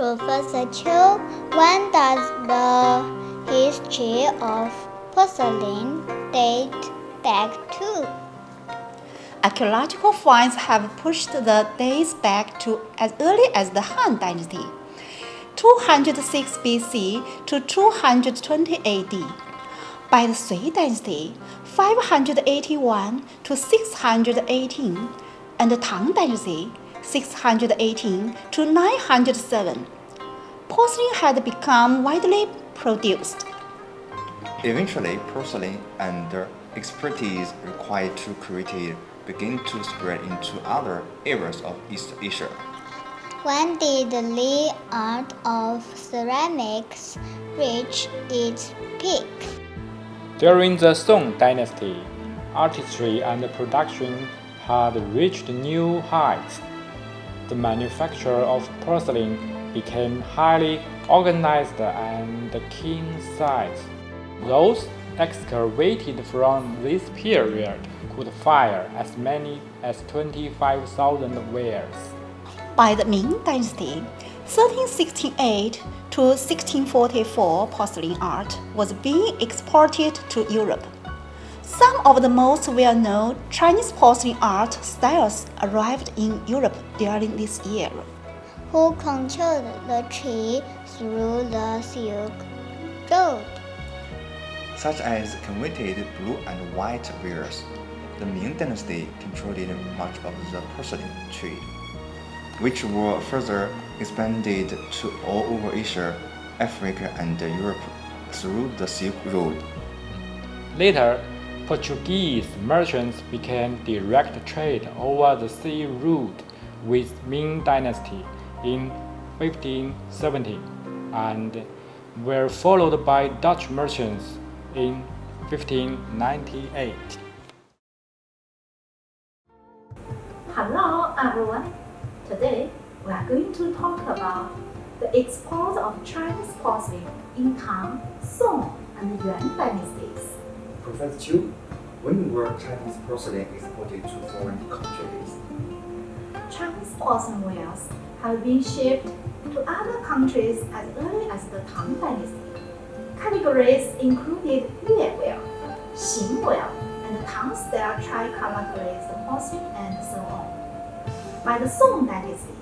Professor Chiu, when does the history of porcelain date back to? Archaeological finds have pushed the dates back to as early as the Han Dynasty, 206 BC to 220 AD. By the Sui Dynasty, 581 to 618, and the Tang Dynasty, 618 to 907. Porcelain had become widely produced. Eventually, porcelain and the expertise required to create it began to spread into other areas of East Asia. When did the art of ceramics reach its peak? During the Song Dynasty, artistry and production had reached new heights. The manufacture of porcelain became highly organized and keen-sized. Those excavated from this period could find as many as 25,000 wares. By the Ming Dynasty, 1368 to 1644 porcelain art was being exported to Europe. Some of the most well-known Chinese porcelain art styles arrived in Europe during this year. Who controlled the trade through the Silk Road? Such as coveted blue and white wares, the Ming Dynasty controlled much of the porcelain trade, which were further expanded to all over Asia, Africa, and Europe through the Silk Road. Later, Portuguese merchants began direct trade over the sea route with Ming Dynasty in 1570 and were followed by Dutch merchants in 1598. Hello everyone. Today we are going to talk about the export of Chinese porcelain in Tang, Song, and Yuan dynasties. Professor Chiu, when were Chinese porcelain exported to foreign countries? Chinese porcelain wares have been shipped to other countries as early as the Tang dynasty. Categories included Yueware, Xingware, and Tang-style tricolor glazed porcelain, and so on. By the Song dynasty,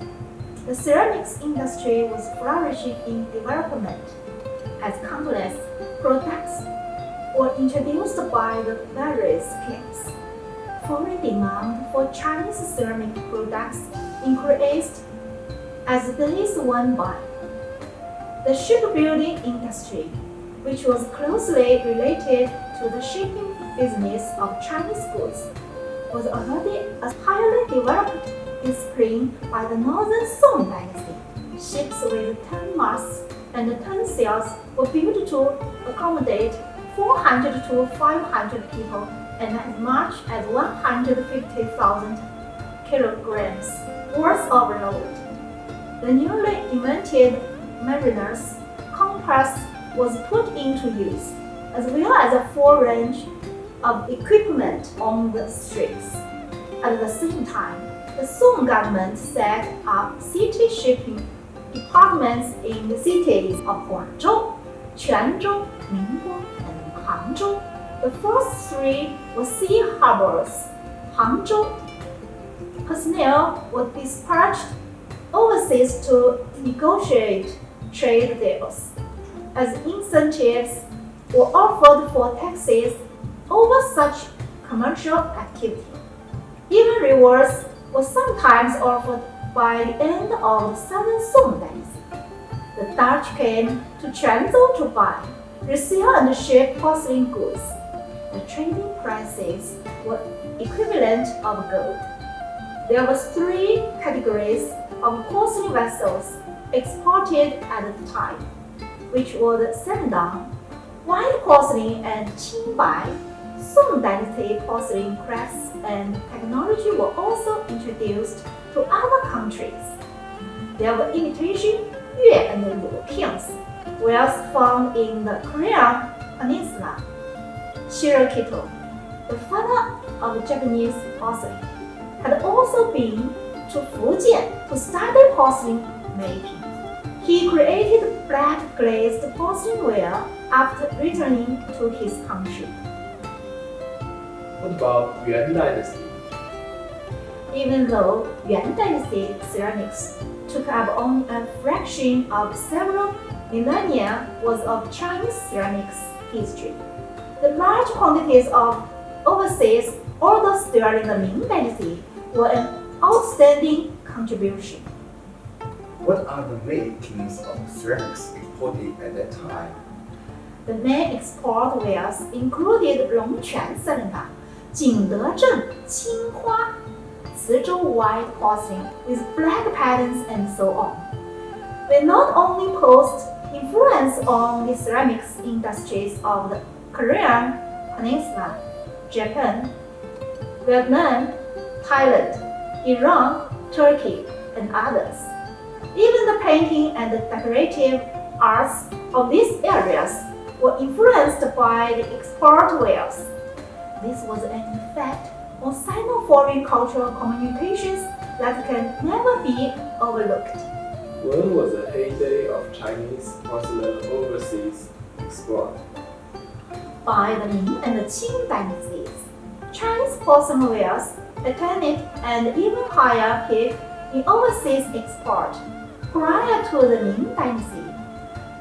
the ceramics industry was flourishing in development as countless products were introduced by the various kings. Foreign demand for Chinese ceramic products increased as the days went by. The shipbuilding industry, which was closely related to the shipping business of Chinese goods, was already a highly developed discipline by the Northern Song dynasty. Ships with 10 masts and 10 sails were built to accommodate 400 to 500 people and as much as 150,000 kilograms worth of load. The newly invented mariner's compass was put into use, as well as a full range of equipment on the streets. At the same time, the Song government set up city shipping departments in the cities of Guangzhou, Quanzhou, Ningbo, and Hangzhou. The first three were sea harbors. Hangzhou personnel were dispatched overseas to negotiate trade deals, as incentives were offered for taxes over such commercial activity. Even rewards were sometimes offered by the end of the Southern Song dynasty. The Dutch came to Quanzhou to buy, resell, and ship porcelain goods. The trading prices were equivalent of gold. There were three categories of porcelain vessels exported at the time, which were the Shandong, white porcelain, and Qingbai. Song dynasty porcelain crafts and technology were also introduced to other countries. There were imitation Yue and Lu kings, wares found in the Korean Peninsula. Shirokito, the father of Japanese porcelain, had also been to Fujian to study porcelain making. He created black glazed porcelainware after returning to his country. What about Yuan Dynasty? Even though Yuan Dynasty ceramics took up only a fraction of several millennia worth of Chinese ceramics history, the large quantities of overseas orders during the Ming Dynasty were an outstanding contribution. What are the main things of ceramics exported at that time? The main export wares included Longquan cylinder, Jingdezheng Qinghua, Cizhou white porcelain with black patterns, and so on. They not only posed influence on the ceramics industries of the Korean Peninsula, Japan, Vietnam, Thailand, Iran, Turkey, and others. Even the painting and the decorative arts of these areas were influenced by the export wares. This was an effect on Sino-foreign cultural communications that can never be overlooked. When was the heyday of Chinese porcelain overseas export? By the Ming and the Qing dynasties, Chinese porcelain wares attained an even higher peak in overseas export. Prior to the Ming dynasty,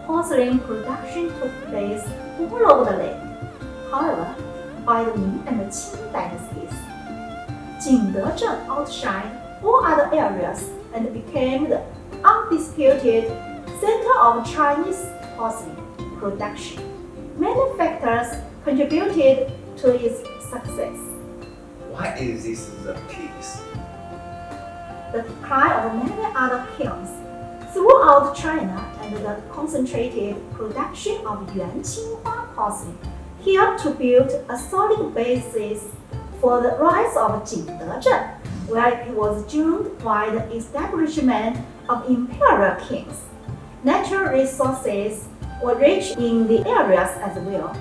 porcelain production took place all over the land. However, by the Ming and the Qing dynasties, Jingdezheng outshined all other areas and became the undisputed center of Chinese porcelain production. Many factors contributed to its success. Why is this the case? The decline of many other kilns throughout China and the concentrated production of Yuan Qinghua porcelain helped to build a solid basis for the rise of Jingdezheng, where it was joined by the establishment of imperial kings. Natural resources were rich in the areas as well,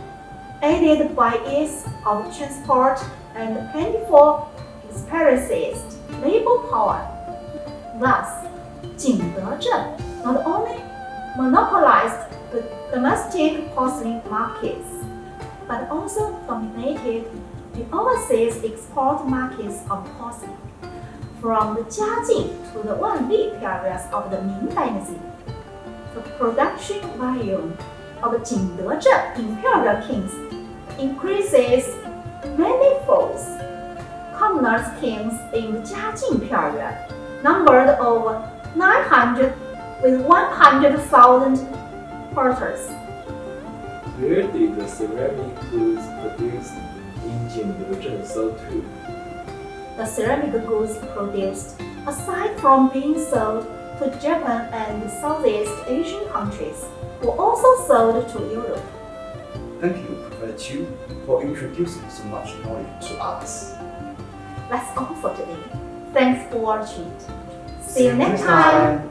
aided by ease of transport and plentiful experienced labor power. Thus, Jingdezheng not only monopolized the domestic porcelain markets, but also dominated the overseas export markets of porcelain. From the Jiajing to the Wanli periods of the Ming Dynasty, the production volume of Jingdezheng imperial kings increases manifolds. Commoners kings in the Jiajing period numbered over 900 with 100,000 porters. Where did the ceramic goods produced in Jingdezheng sell to? The ceramic goods produced, aside from being sold to Japan and Southeast Asian countries, were also sold to Europe. Thank you, Professor Chu, for introducing so much knowledge to us. That's all for today. Thanks for watching. See you next time.